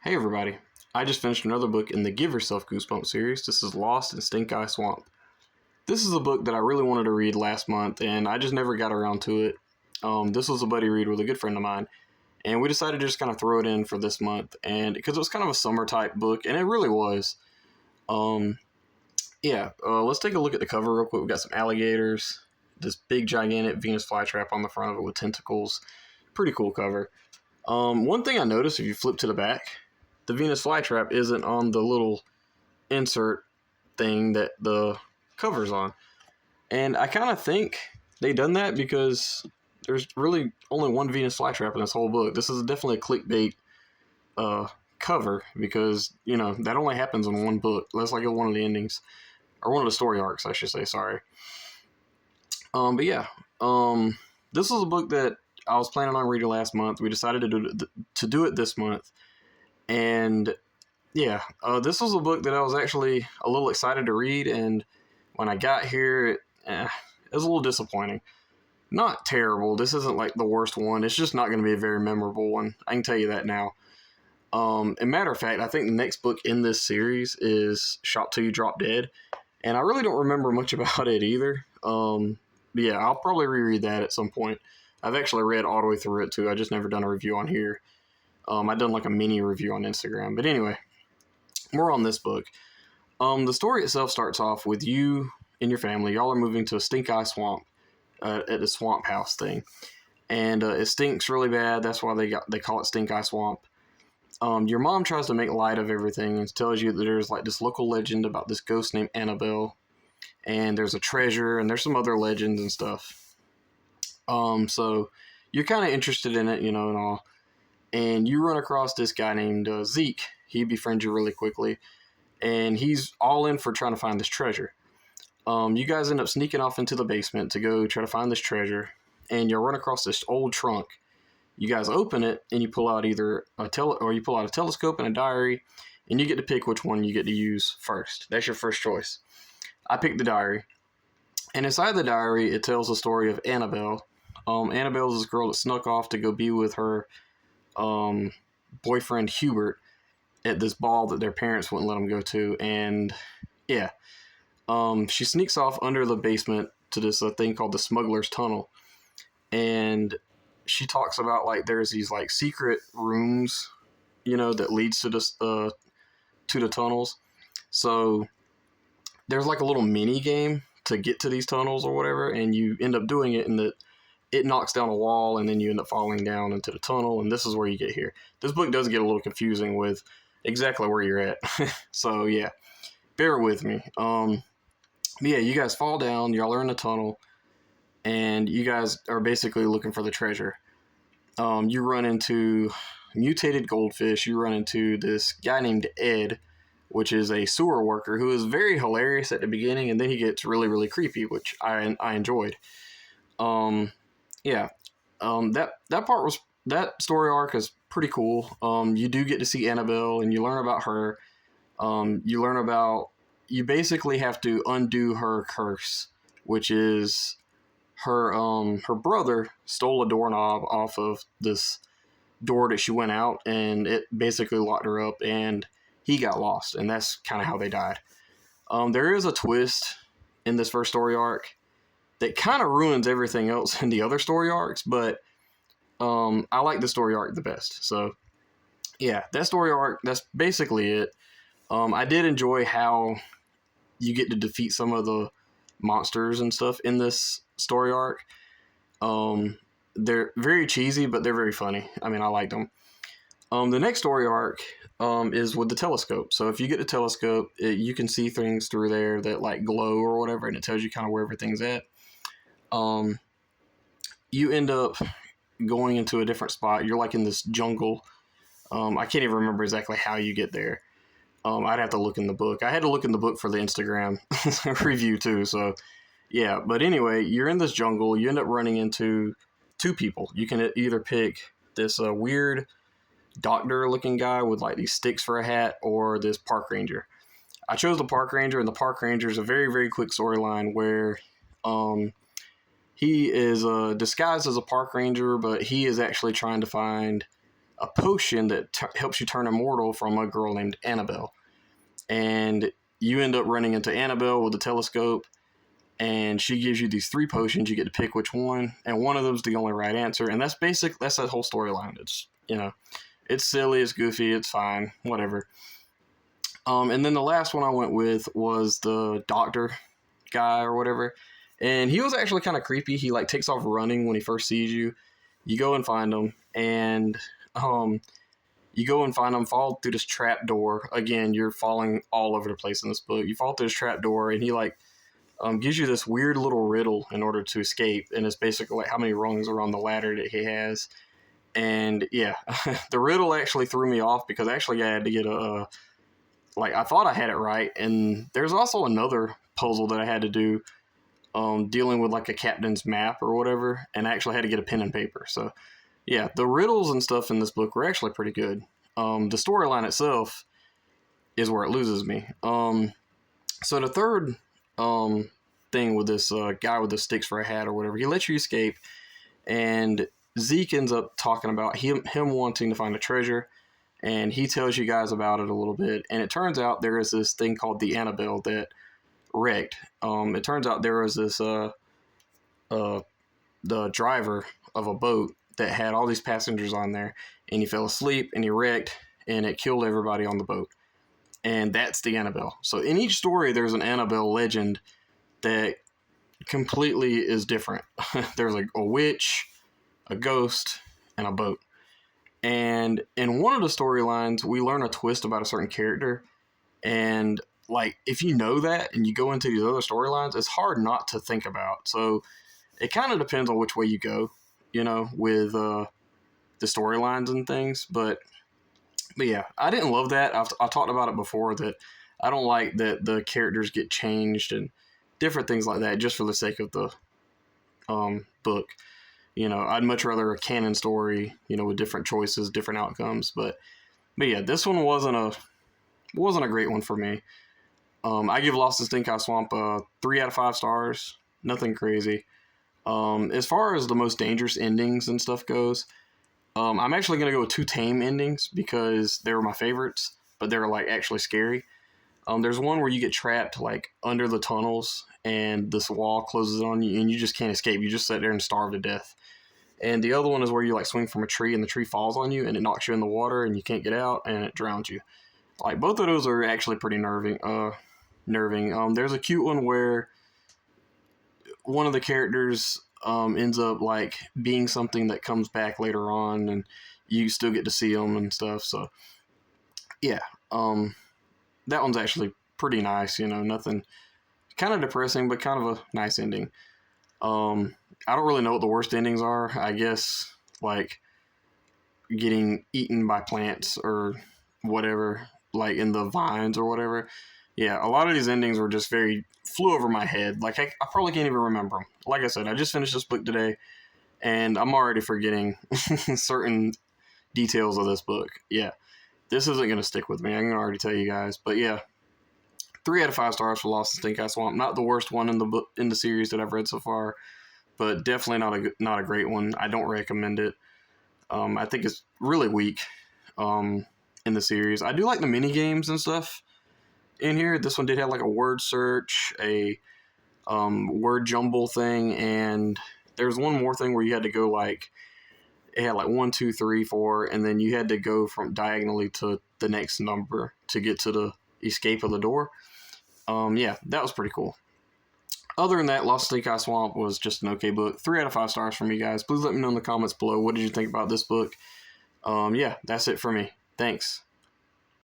Hey everybody, I just finished another book in the Give Yourself Goosebumps series. This is Lost in Stinkeye Swamp. This is a book that I really wanted to read last month and I just never got around to it. This was a buddy read with a good friend of mine and we decided to just kind of throw it in for this month and because it was kind of a summer type book and it really was. Um, let's take a look at the cover real quick. We've got some alligators, this big gigantic Venus flytrap on the front of it with tentacles. Pretty cool cover. One thing I noticed if you flip to the back, the Venus flytrap isn't on the little insert thing that the cover's on. And I kind of think they done that because there's really only one Venus flytrap in this whole book. This is definitely a clickbait cover because, that only happens in one book. That's like one of the endings, or one of the story arcs, I should say, sorry. This is a book that I was planning on reading last month. We decided to do it this month. And this was a book that I was actually a little excited to read, and when I got here, it was a little disappointing. Not terrible. This isn't like the worst one. It's just not going to be a very memorable one. I can tell you that now. As a matter of fact, I think the next book in this series is Shot Till You Drop Dead, and I really don't remember much about it either. I'll probably reread that at some point. I've actually read all the way through it too. I just never done a review on here. I've done like a mini review on Instagram. But anyway, more on this book. The story itself starts off with you and your family. Y'all are moving to a Stinkeye Swamp at the swamp house thing. And it stinks really bad. That's why they call it Stinkeye Swamp. Your mom tries to make light of everything and tells you that there's like this local legend about this ghost named Annabelle. And there's a treasure and there's some other legends and stuff. So you're kind of interested in it, and all. And you run across this guy named Zeke. He befriends you really quickly. And he's all in for trying to find this treasure. You guys end up sneaking off into the basement to go try to find this treasure. And you'll run across this old trunk. You guys open it and you pull out either a telescope and a diary. And you get to pick which one you get to use first. That's your first choice. I picked the diary. And inside the diary, it tells the story of Annabelle. Annabelle is this girl that snuck off to go be with her boyfriend Hubert at this ball that their parents wouldn't let them go to, and she sneaks off under the basement to this thing called the Smuggler's Tunnel, and she talks about like there's these like secret rooms, that leads to this to the tunnels. So there's like a little mini game to get to these tunnels or whatever, and you end up doing it, and it knocks down a wall, and then you end up falling down into the tunnel, and this is where you get here. This book does get a little confusing with exactly where you're at. So, bear with me. You guys fall down, y'all are in the tunnel, and you guys are basically looking for the treasure. You run into mutated goldfish, you run into this guy named Ed, which is a sewer worker, who is very hilarious at the beginning, and then he gets really, really creepy, which I enjoyed. That story arc is pretty cool. You do get to see Annabelle and you learn about her. You basically have to undo her curse, which is her brother stole a doorknob off of this door that she went out, and it basically locked her up, and he got lost, and that's kind of how they died. There is a twist in this first story arc that kind of ruins everything else in the other story arcs, but I like the story arc the best. So, that story arc, that's basically it. I did enjoy how you get to defeat some of the monsters and stuff in this story arc. They're very cheesy, but they're very funny. I mean, I liked them. The next story arc is with the telescope. So if you get the telescope, you can see things through there that like glow or whatever, and it tells you kind of where everything's at. You end up going into a different spot. You're like in this jungle. I can't even remember exactly how you get there. I'd have to look in the book. I had to look in the book for the Instagram review too. So but anyway, you're in this jungle. You end up running into two people. You can either pick this weird doctor looking guy with like these sticks for a hat, or this park ranger. I chose the park ranger, and the park ranger is a very, very quick storyline where he is disguised as a park ranger, but he is actually trying to find a potion that helps you turn immortal from a girl named Annabelle. And you end up running into Annabelle with a telescope, and she gives you these 3 potions. You get to pick which one, and one of them's the only right answer. And that's that whole storyline. It's, it's silly, it's goofy, it's fine, whatever. And then the last one I went with was the doctor guy or whatever. And he was actually kind of creepy. He like takes off running when he first sees you. You go and find him, and fall through this trap door. Again, you're falling all over the place in this book. You fall through this trap door, and he like gives you this weird little riddle in order to escape. And it's basically like how many rungs are on the ladder that he has. And yeah, the riddle actually threw me off because actually I had to get I thought I had it right. And there's also another puzzle that I had to do dealing with like a captain's map or whatever. And I actually had to get a pen and paper. So yeah, the riddles and stuff in this book were actually pretty good. The storyline itself is where it loses me. So the third thing with this guy with the sticks for a hat or whatever, he lets you escape, and Zeke ends up talking about him wanting to find a treasure, and he tells you guys about it a little bit. And it turns out there is this thing called the Annabelle that wrecked. It turns out there was this the driver of a boat that had all these passengers on there, and he fell asleep and he wrecked, and it killed everybody on the boat. And that's the Annabelle. So in each story, there's an Annabelle legend that completely is different. There's like a witch, a ghost, and a boat. And in one of the storylines, we learn a twist about a certain character. And like, if you know that and you go into these other storylines, it's hard not to think about. So it kind of depends on which way you go, with the storylines and things. But yeah, I didn't love that. I've talked about it before, that I don't like that the characters get changed and different things like that just for the sake of the book. I'd much rather a canon story, with different choices, different outcomes. But yeah, this one wasn't a great one for me. I give Lost in Stinkeye Swamp 3 out of 5 stars. Nothing crazy. As far as the most dangerous endings and stuff goes, I'm actually going to go with 2 tame endings because they were my favorites, but they're like actually scary. There's one where you get trapped like under the tunnels and this wall closes on you and you just can't escape. You just sit there and starve to death. And the other one is where you like swing from a tree and the tree falls on you and it knocks you in the water and you can't get out and it drowns you. Like, both of those are actually pretty nerving. There's a cute one where one of the characters ends up like being something that comes back later on, and you still get to see them and stuff. So yeah, that one's actually pretty nice. Nothing, kind of depressing, but kind of a nice ending. I don't really know what the worst endings are. I guess like getting eaten by plants or whatever, like in the vines or whatever. Yeah, a lot of these endings were just flew over my head. Like, I probably can't even remember them. Like I said, I just finished this book today, and I'm already forgetting certain details of this book. Yeah, this isn't going to stick with me. I can already tell you guys. But yeah, 3 out of 5 stars for Lost in Stinkeye Swamp. Not the worst one in the book, in the series that I've read so far, but definitely not a great one. I don't recommend it. I think it's really weak in the series. I do like the mini games and stuff in here. This one did have like a word search, a word jumble thing, and there's one more thing where you had to go like, it had like 1, 2, 3, 4, and then you had to go from diagonally to the next number to get to the escape of the door. Yeah, that was pretty cool. Other than that, Lost in Stinkeye Swamp was just an okay book. 3 out of 5 stars from you guys. Please let me know in the comments below, what did you think about this book? Yeah, that's it for me. Thanks.